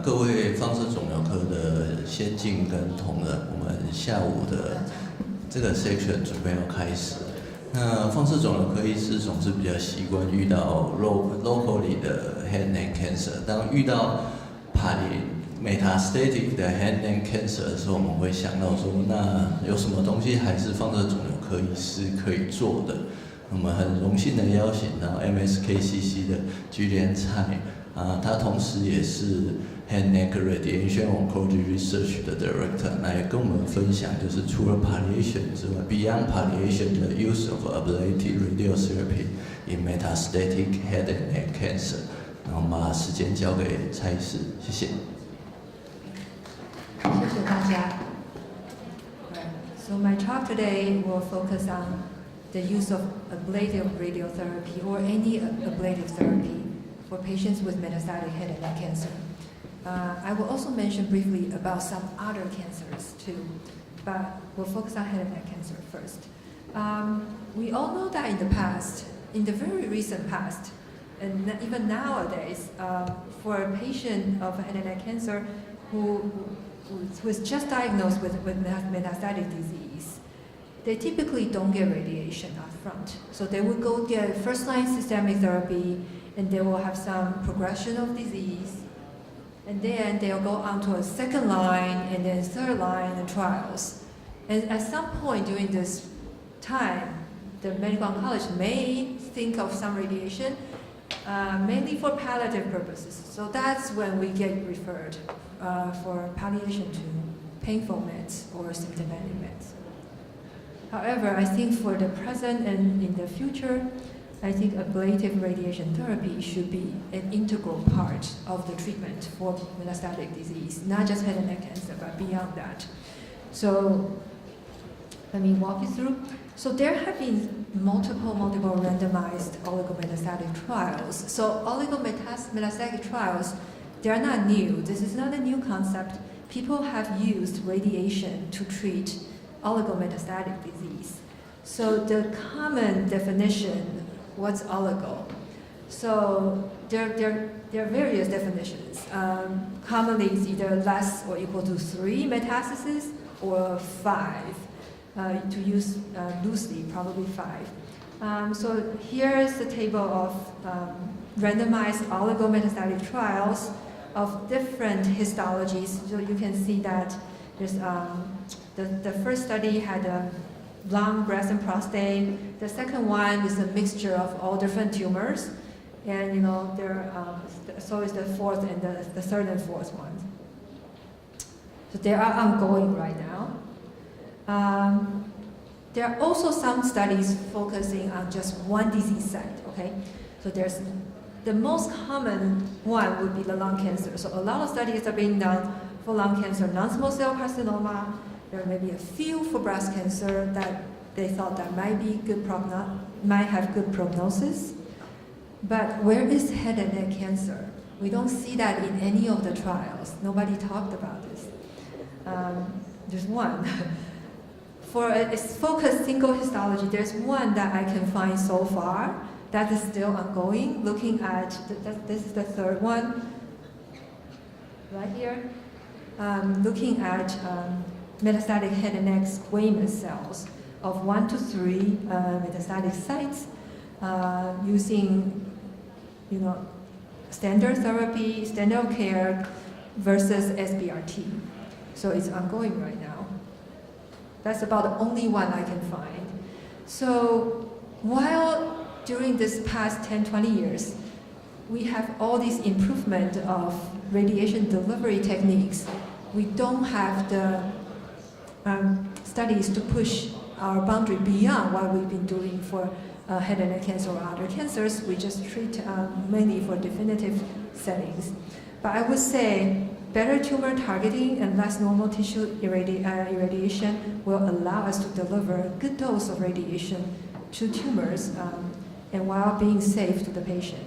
各位放射肿瘤科的先进跟同仁，我们下午的这个 section 准备要开始。那放射肿瘤科医师总是比较习惯遇到 locally 的 head and neck cancer， 当遇到 metastatic 的 head and neck cancer 的时候，我们会想到说，那有什么东西还是放射肿瘤科医师可以做的？我们很荣幸的邀请到 MSKCC 的居连蔡他同时也是 Head and Neck Radiation Oncology Research 的 Director， 来跟我们分享，就是除了 palliation 之外 ，Beyond palliation 的 use of ablative radiotherapy in metastatic head and neck cancer。然后我们把时间交给蔡医师，谢谢。谢谢大家。So my talk today will focus on the use of ablative radiotherapy or any ablative therapy for patients with metastatic head and neck cancer. I will also mention briefly about some other cancers too, but we'll focus on head and neck cancer first. We all know that in the past, in the very recent past, and even nowadays, for a patient of head and neck cancer who is just diagnosed with metastatic disease, they typically don't get radiation up front. So they will go get first-line systemic therapy, and they will have some progression of disease, and then they'll go on to a second line and then third line trials. And at some point during this time, the medical oncologist may think of some radiation, mainly for palliative purposes. So that's when we get referred for palliation to painful meds or symptomatic meds. However, I think for the present and in the future, I think ablative radiation therapy should be an integral part of the treatment for metastatic disease, not just head and neck cancer, but beyond that. So let me walk you through. So there have been multiple randomized oligometastatic trials. So oligometastatic trials, they are not new. This is not a new concept. People have used radiation to treat oligometastatic disease. So the common definition, what's oligo? So there are various definitions. Commonly, it's either less or equal to 3 metastases or 5. To use loosely, probably 5. So here is the table of randomized oligometastatic trials of different histologies. So you can see that there's the first study had a lung, breast, and prostate. The second one is a mixture of all different tumors, and so is the fourth and the third and fourth one. So they are ongoing right now. There are also some studies focusing on just one disease site. Okay, so there's the most common one would be the lung cancer. So a lot of studies are being done for lung cancer, non-small cell carcinoma. There may be a few for breast cancer that they thought that might have good prognosis. But where is head and neck cancer? We don't see that in any of the trials. Nobody talked about this. There's one. For a focused single histology, there's one that I can find so far that is still ongoing. Looking at, this is the third one, right here. Looking at metastatic head and neck squamous cells of 1 to 3 metastatic sites using, standard therapy, standard of care versus SBRT. So it's ongoing right now. That's about the only one I can find. So while during this past 10, 20 years, we have all these improvement of radiation delivery techniques, we don't have the studies to push our boundary beyond what we've been doing for head and neck cancer or other cancers. We just treat mainly for definitive settings. But I would say better tumor targeting and less normal tissue irradiation will allow us to deliver a good dose of radiation to tumors and while being safe to the patient.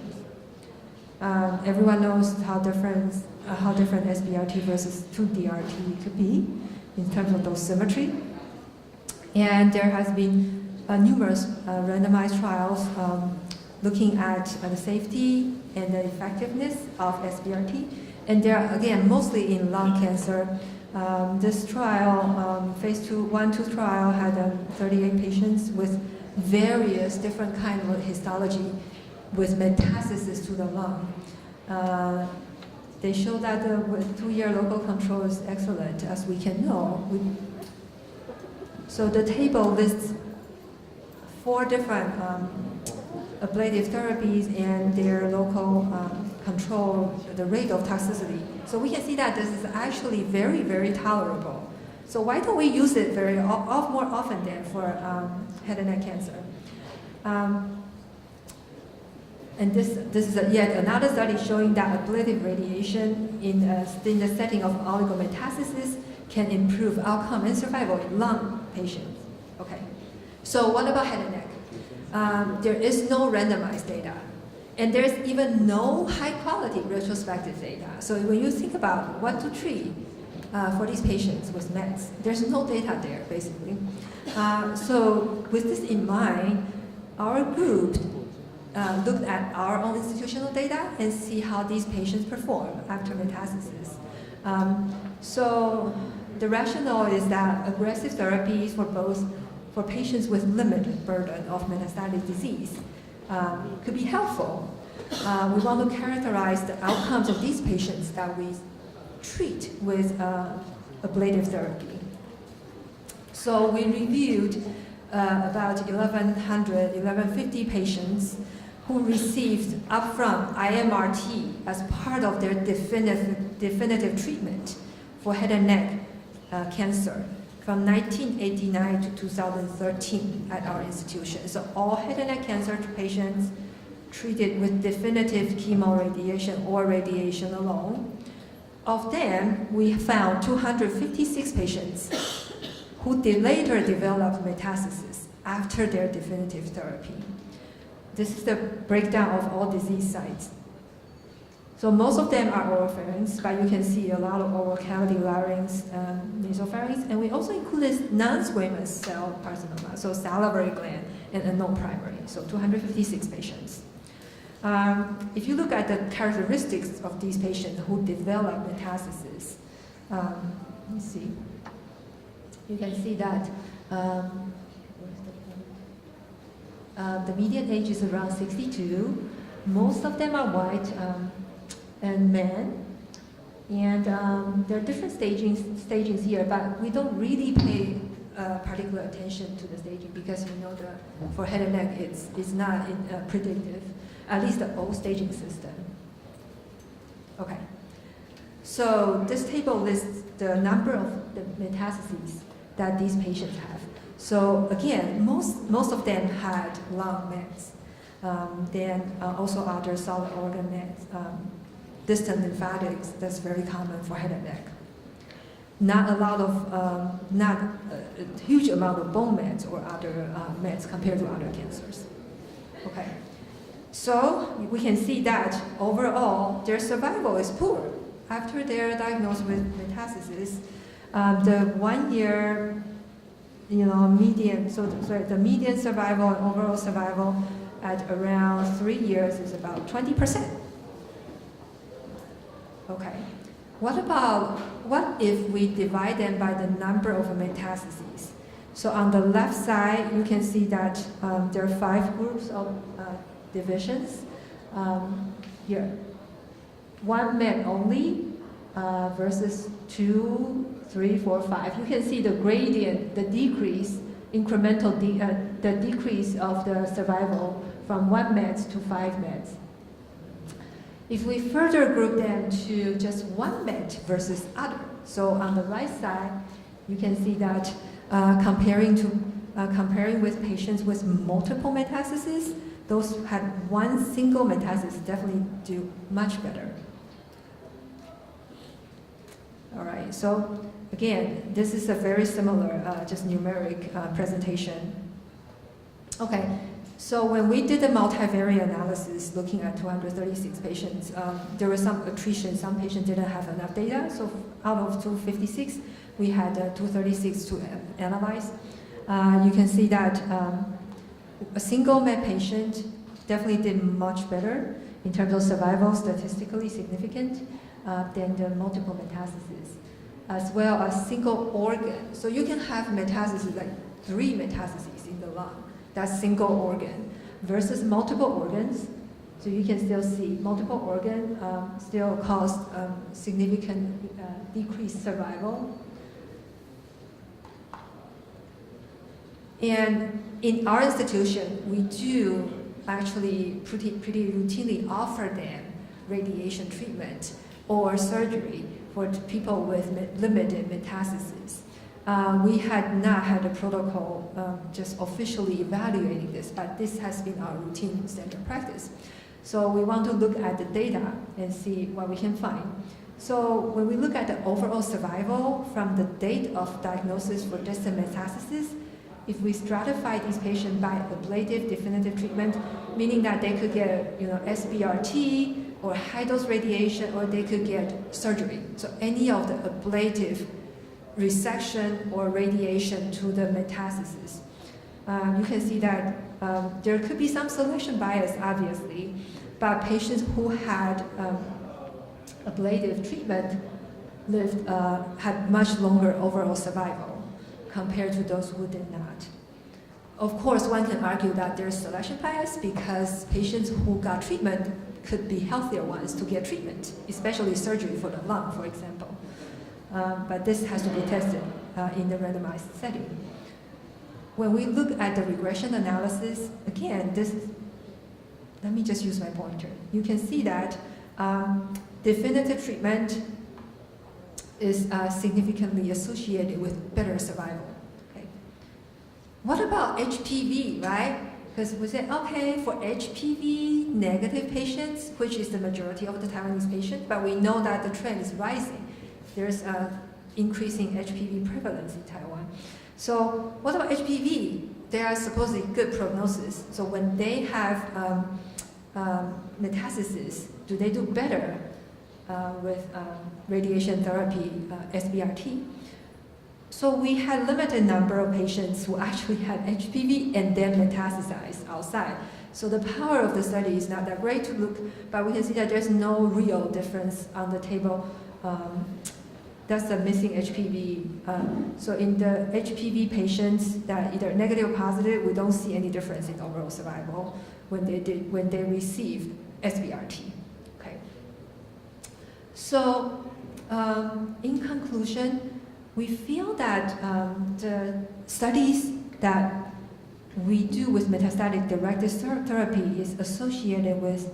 Everyone knows how different SBRT versus 2DRT could be in terms of dosimetry. And there has been numerous randomized trials looking at the safety and the effectiveness of SBRT. And they're, again, mostly in lung cancer. This trial, phase 1/2 trial, had 38 patients with various different kinds of histology with metastasis to the lung. They show that the 2-year local control is excellent, as we can know. So the table lists 4 different ablative therapies and their local control, the rate of toxicity. So we can see that this is actually very, very tolerable. So why don't we use it more often than for head and neck cancer? And this is yet another study showing that ablative radiation in the setting of oligometastasis can improve outcome and survival in lung patients. Okay, so what about head and neck? There is no randomized data, and there's even no high-quality retrospective data. So when you think about what to treat for these patients with mets, there's no data there, basically. So with this in mind, our group looked at our own institutional data and see how these patients perform after metastasis. So the rationale is that aggressive therapies for patients with limited burden of metastatic disease could be helpful. We want to characterize the outcomes of these patients that we treat with ablative therapy. So we reviewed about 1,150 patients who received upfront IMRT as part of their definitive treatment for head and neck cancer from 1989 to 2013 at our institution. So all head and neck cancer patients treated with definitive chemoradiation or radiation alone. Of them, we found 256 patients who later developed metastasis after their definitive therapy. This is the breakdown of all disease sites. So most of them are oropharynx, but you can see a lot of oral cavity, larynx, nasopharynx, and we also included non-squamous cell carcinoma, so salivary gland and unknown primary, so 256 patients. If you look at the characteristics of these patients who develop metastasis, let me see. You can see that the median age is around 62. Most of them are white and men. And there are different stagings here, but we don't really pay particular attention to the staging because you know for head and neck it's not predictive, at least the old staging system. Okay. So this table lists the number of the metastases that these patients have. So again, most of them had lung mets, then also other solid organ mets, distant lymphatics. That's very common for head and neck. Not a huge amount of bone mets or other mets compared to other cancers. Okay, so we can see that overall their survival is poor after they're diagnosed with metastasis. The 1 year, median. The median survival and overall survival at around 3 years is about 20%. Okay. What if we divide them by the number of metastases? So on the left side, you can see that there are 5 groups of divisions. Here, 1 met only versus 2, 3, 4, 5. You can see the gradient, the decrease, incremental, the decrease of the survival from 1 met to 5 mets. If we further group them to just 1 met versus other, so on the right side, you can see that comparing with patients with multiple metastases, those who had 1 single metastasis definitely do much better. All right, so again, this is a very similar, just numeric presentation. Okay. So when we did the multivariate analysis looking at 236 patients, there was some attrition. Some patients didn't have enough data. So out of 256, we had 236 to analyze. You can see that a single MET patient definitely did much better in terms of survival, statistically significant. than the multiple metastases, as well as single organ. So you can have metastases, like 3 metastases in the lung. That's single organ versus multiple organs. So you can still see multiple organ still cause significant decreased survival. And in our institution, we do actually pretty routinely offer them radiation treatment or surgery for people with limited metastases. We had not had a protocol just officially evaluating this, but this has been our routine standard practice. So we want to look at the data and see what we can find. So when we look at the overall survival from the date of diagnosis for distant metastasis, if we stratify these patients by ablative definitive treatment, meaning that they could get SBRT or high dose radiation, or they could get surgery. So any of the ablative resection or radiation to the metastasis. You can see that there could be some selection bias, obviously, but patients who had ablative treatment had much longer overall survival compared to those who did not. Of course, one can argue that there's selection bias because patients who got treatment could be healthier ones to get treatment, especially surgery for the lung, for example. But this has to be tested in the randomized setting. When we look at the regression analysis, again, let me just use my pointer. You can see that definitive treatment is significantly associated with better survival. Okay. What about HPV, right? Because we say, okay, for HPV negative patients, which is the majority of the Taiwanese patients, but we know that the trend is rising. There's increasing HPV prevalence in Taiwan. So what about HPV? They are supposedly good prognosis. So when they have metastasis, do they do better with radiation therapy, SBRT? So we had limited number of patients who actually had HPV and then metastasized outside. So the power of the study is not that great to look, but we can see that there's no real difference on the table. That's the missing HPV. So in the HPV patients that either negative or positive, we don't see any difference in overall survival when they received SBRT. Okay. So in conclusion, we feel that the studies that we do with metastatic directed therapy is associated with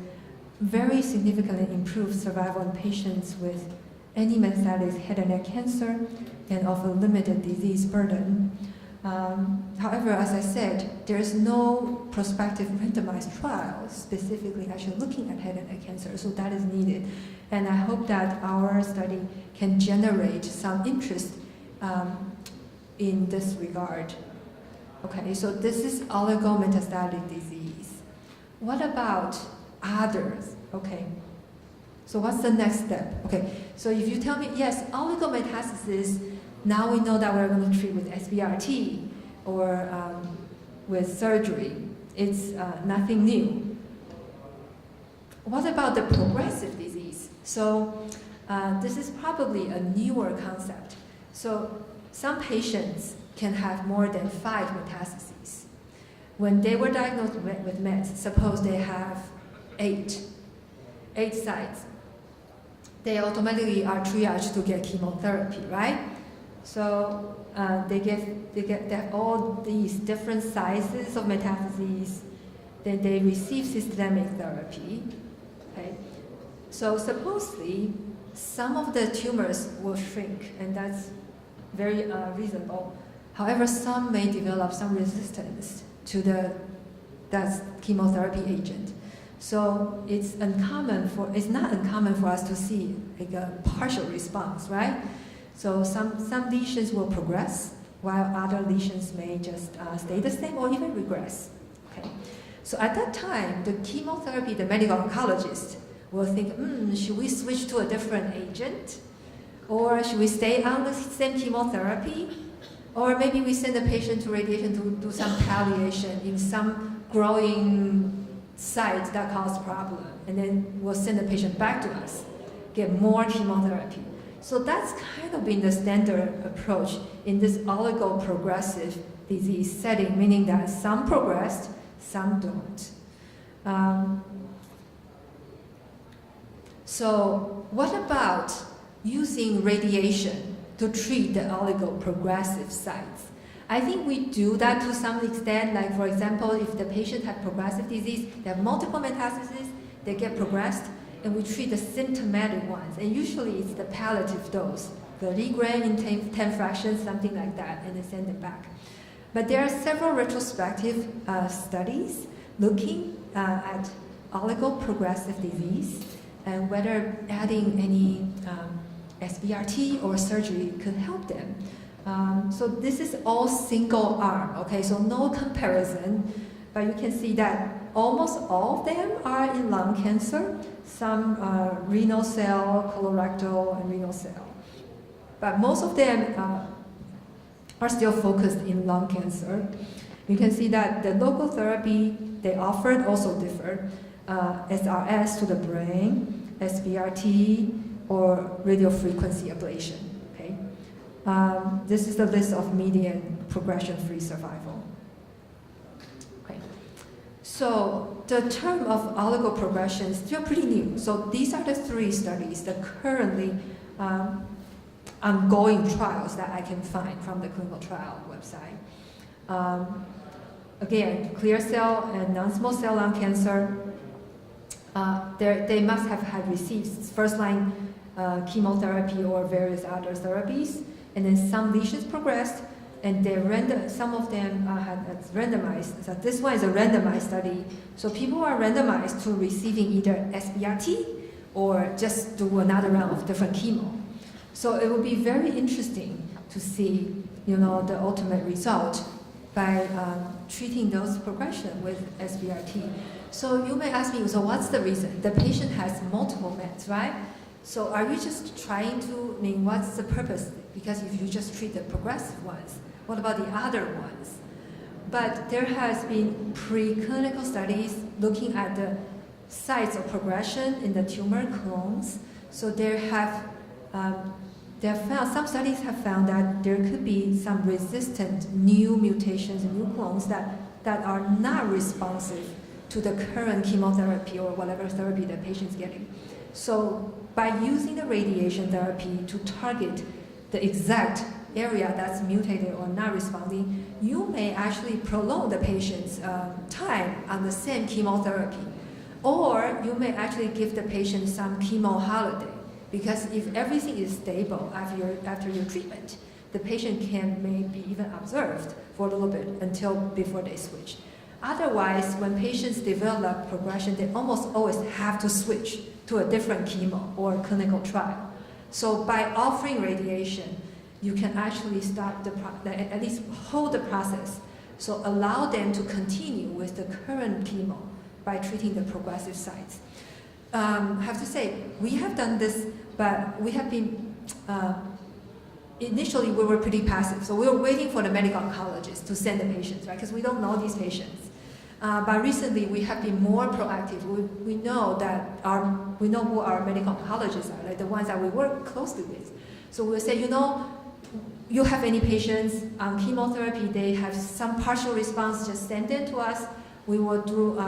very significantly improved survival in patients with any metastatic head and neck cancer and of a limited disease burden. However, as I said, there's no prospective randomized trial specifically actually looking at head and neck cancer, so that is needed. And I hope that our study can generate some interest in this regard. Okay, so this is oligometastatic disease. What about others? Okay, so what's the next step? Okay, so if you tell me, yes, oligometastasis, now we know that we're going to treat with SBRT or with surgery. It's nothing new. What about the progressive disease? So this is probably a newer concept. So some patients can have more than 5 metastases. When they were diagnosed with mets, suppose they have 8 sites, they automatically are triaged to get chemotherapy, right? So they get all these different sizes of metastases, then they receive systemic therapy. Okay? So supposedly, some of the tumors will shrink, and that's very reasonable. However, some may develop some resistance to that chemotherapy agent. So it's not uncommon for us to see like a partial response, right? So some lesions will progress, while other lesions may just stay the same or even regress. Okay. So at that time, the chemotherapy, the medical oncologist will think, should we switch to a different agent? Or should we stay on the same chemotherapy? Or maybe we send the patient to radiation to do some palliation in some growing site that causes problem, and then we'll send the patient back to us. get more chemotherapy. So that's kind of been the standard approach in this oligoprogressive disease setting, meaning that some progressed, some don't. So what about using radiation to treat the oligoprogressive sites? I think we do that to some extent, like for example, if the patient had progressive disease, they have multiple metastases, they get progressed, and we treat the symptomatic ones. And usually it's the palliative dose, 30 gram in 10 fractions, something like that, and then send it back. But there are several retrospective studies looking at oligoprogressive disease and whether adding any SBRT or surgery could help them. So this is all single arm, okay, so no comparison, but you can see that almost all of them are in lung cancer, some renal cell, colorectal, and renal cell. But most of them are still focused in lung cancer. You can see that the local therapy they offered also differed. SRS to the brain, SBRT, or radiofrequency ablation. Okay? This is the list of median progression-free survival. Okay. So the term of oligoprogression is still pretty new. So these are the 3 studies that currently ongoing trials that I can find from the clinical trial website. Again, clear cell and non-small cell lung cancer, they must have had received first-line chemotherapy or various other therapies, and then some lesions progressed, and some of them had randomized. So this one is a randomized study. So people are randomized to receiving either SBRT or just do another round of different chemo. So it will be very interesting to see, the ultimate result by treating those progression with SBRT. So you may ask me, so what's the reason? The patient has multiple meds, right? So are you just trying to, what's the purpose? Because if you just treat the progressive ones, what about the other ones? But there has been preclinical studies looking at the sites of progression in the tumor clones. So some studies have found that there could be some resistant new mutations and new clones that are not responsive to the current chemotherapy or whatever therapy the patient's getting. So by using the radiation therapy to target the exact area that's mutated or not responding, you may actually prolong the patient's time on the same chemotherapy. Or you may actually give the patient some chemo holiday, because if everything is stable after your treatment, the patient can maybe even observed for a little bit before they switch. Otherwise, when patients develop progression, they almost always have to switch to a different chemo or clinical trial. So by offering radiation, you can actually stop at least hold the process. So allow them to continue with the current chemo by treating the progressive sites. I have to say, we have done this, but we have been, initially we were pretty passive. So we were waiting for the medical oncologist to send the patients, right? Because we don't know these patients. But recently we have been more proactive. We know who our medical oncologists are, like the ones that we work closely with. So we'll say, you have any patients on chemotherapy, they have some partial response, just send them to us. We will do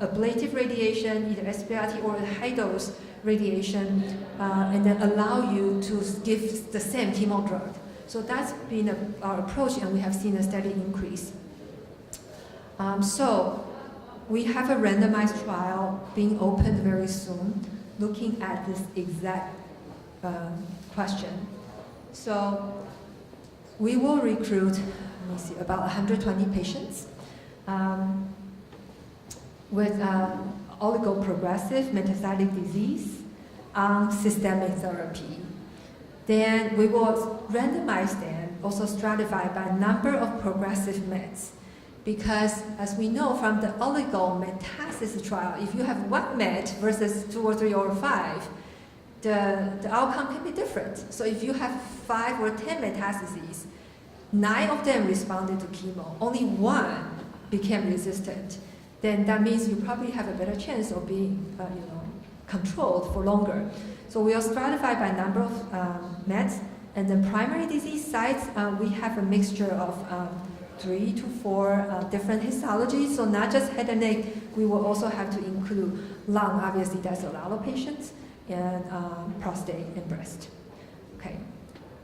ablative radiation, either SBRT or high dose radiation, and then allow you to give the same chemo drug. So that's been our approach, and we have seen a steady increase. So we have a randomized trial being opened very soon, looking at this exact question. So we will recruit, about 120 patients with oligoprogressive metastatic disease on systemic therapy. Then we will randomize them, also stratify by number of progressive meds. Because as we know from the oligometastasis trial, if you have 1 med versus 2 or 3 or 5, the outcome can be different. So if you have 5 or 10 metastases, 9 of them responded to chemo, only 1 became resistant, then that means you probably have a better chance of being controlled for longer. So we are stratified by number of mets, and the primary disease sites, we have a mixture of 3 to 4 different histologies. So not just head and neck, we will also have to include lung, obviously that's a lot of patients, and prostate and breast. Okay.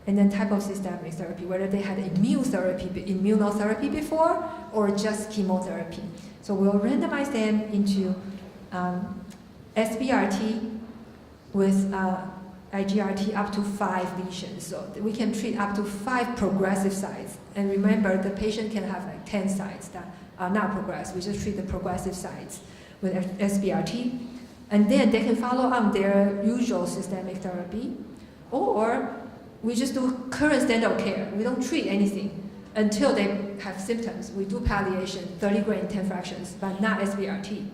And then type of systemic therapy, whether they had immunotherapy before or just chemotherapy. So we'll randomize them into SBRT with IGRT up to 5 lesions. So we can treat up to 5 progressive sites. And remember, the patient can have like 10 sites that are not progressed. We just treat the progressive sites with SBRT. And then they can follow on their usual systemic therapy, or we just do current standard of care. We don't treat anything until they have symptoms. We do palliation, 30 Gray 10 fractions, but not SBRT.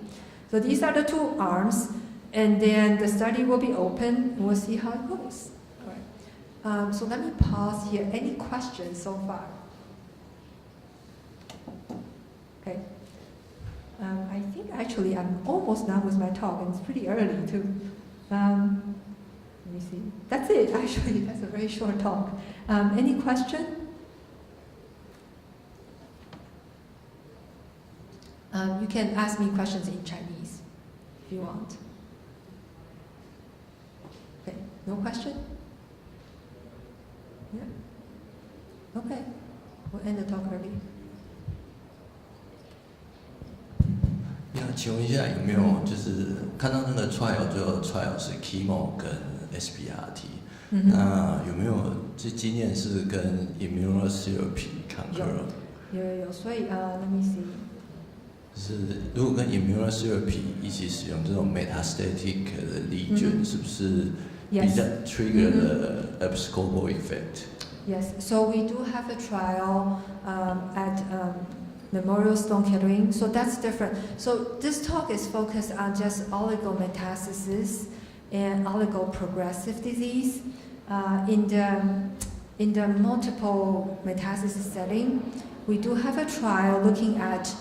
So these are the 2 arms, and then the study will be open, and we'll see how it goes. All right. So let me pause here. Any questions so far? Okay. I think actually I'm almost done with my talk, and it's pretty early too. Let me see. That's it, actually. That's a very short talk. Any question? You can ask me questions in Chinese if you want. Okay, no question? Yeah? Okay, we'll end the talk early. 那请问一下，有没有就是看到那个 trial 最后 trial 是 chemo 跟 SBRT，、那有没有这经验是跟 immunotherapy concur？ 有，所以let me see。就是如果跟 immunotherapy 一起使用这种 metastatic 的lesion，、是不是比较 trigger the abscopal effect？ Yes, so we do have a trial at Memorial Sloan Kettering, so that's different. So this talk is focused on just oligometastasis and oligoprogressive disease. In the multiple metastasis setting, we do have a trial looking at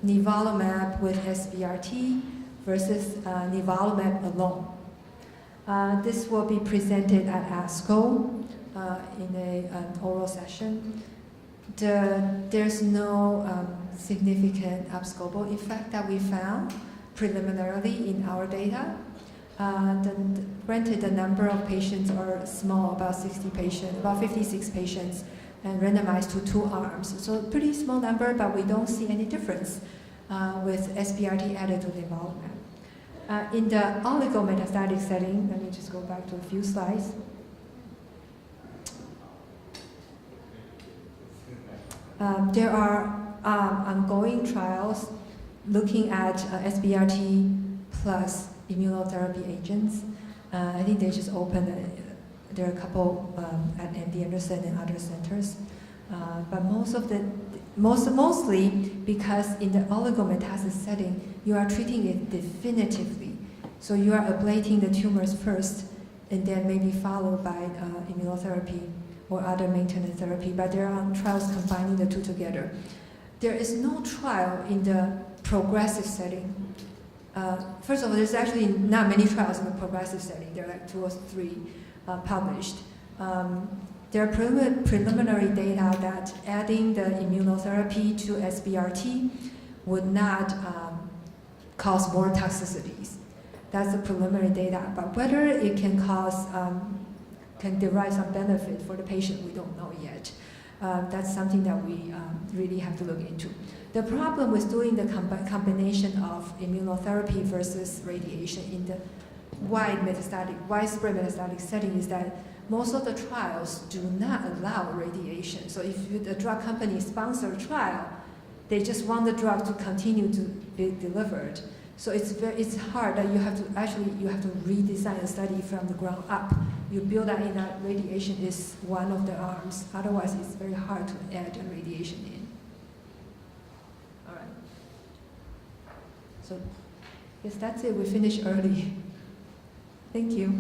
nivolumab with SBRT versus nivolumab alone. This will be presented at ASCO in an oral session. There's no significant abscopal effect that we found preliminarily in our data. Granted, the number of patients are small, about 60 patients, about 56 patients, and randomized to 2 arms. So pretty small number, but we don't see any difference with SBRT added to nivolumab. In the oligometastatic setting, let me just go back to a few slides. There are ongoing trials looking at SBRT plus immunotherapy agents. I think they just opened, there are a couple at MD Anderson and other centers. But mostly because in the oligometastasis setting, you are treating it definitively. So you are ablating the tumors first, and then maybe followed by immunotherapy or other maintenance therapy, but there are trials combining the 2 together. There is no trial in the progressive setting. First of all, there's actually not many trials in the progressive setting. There are like 2 or 3 published. There are preliminary data that adding the immunotherapy to SBRT would not cause more toxicities. That's the preliminary data, but whether it can cause can derive some benefit for the patient, we don't know yet. That's something that we really have to look into. The problem with doing the combination of immunotherapy versus radiation in the widespread metastatic setting is that most of the trials do not allow radiation. So if the drug company sponsor a trial, they just want the drug to continue to be delivered. So it's hard that you have to redesign a study from the ground up. You build that in that radiation is one of the arms. Otherwise, it's very hard to add a radiation in. All right. So, yes, that's it. We finished early. Thank you.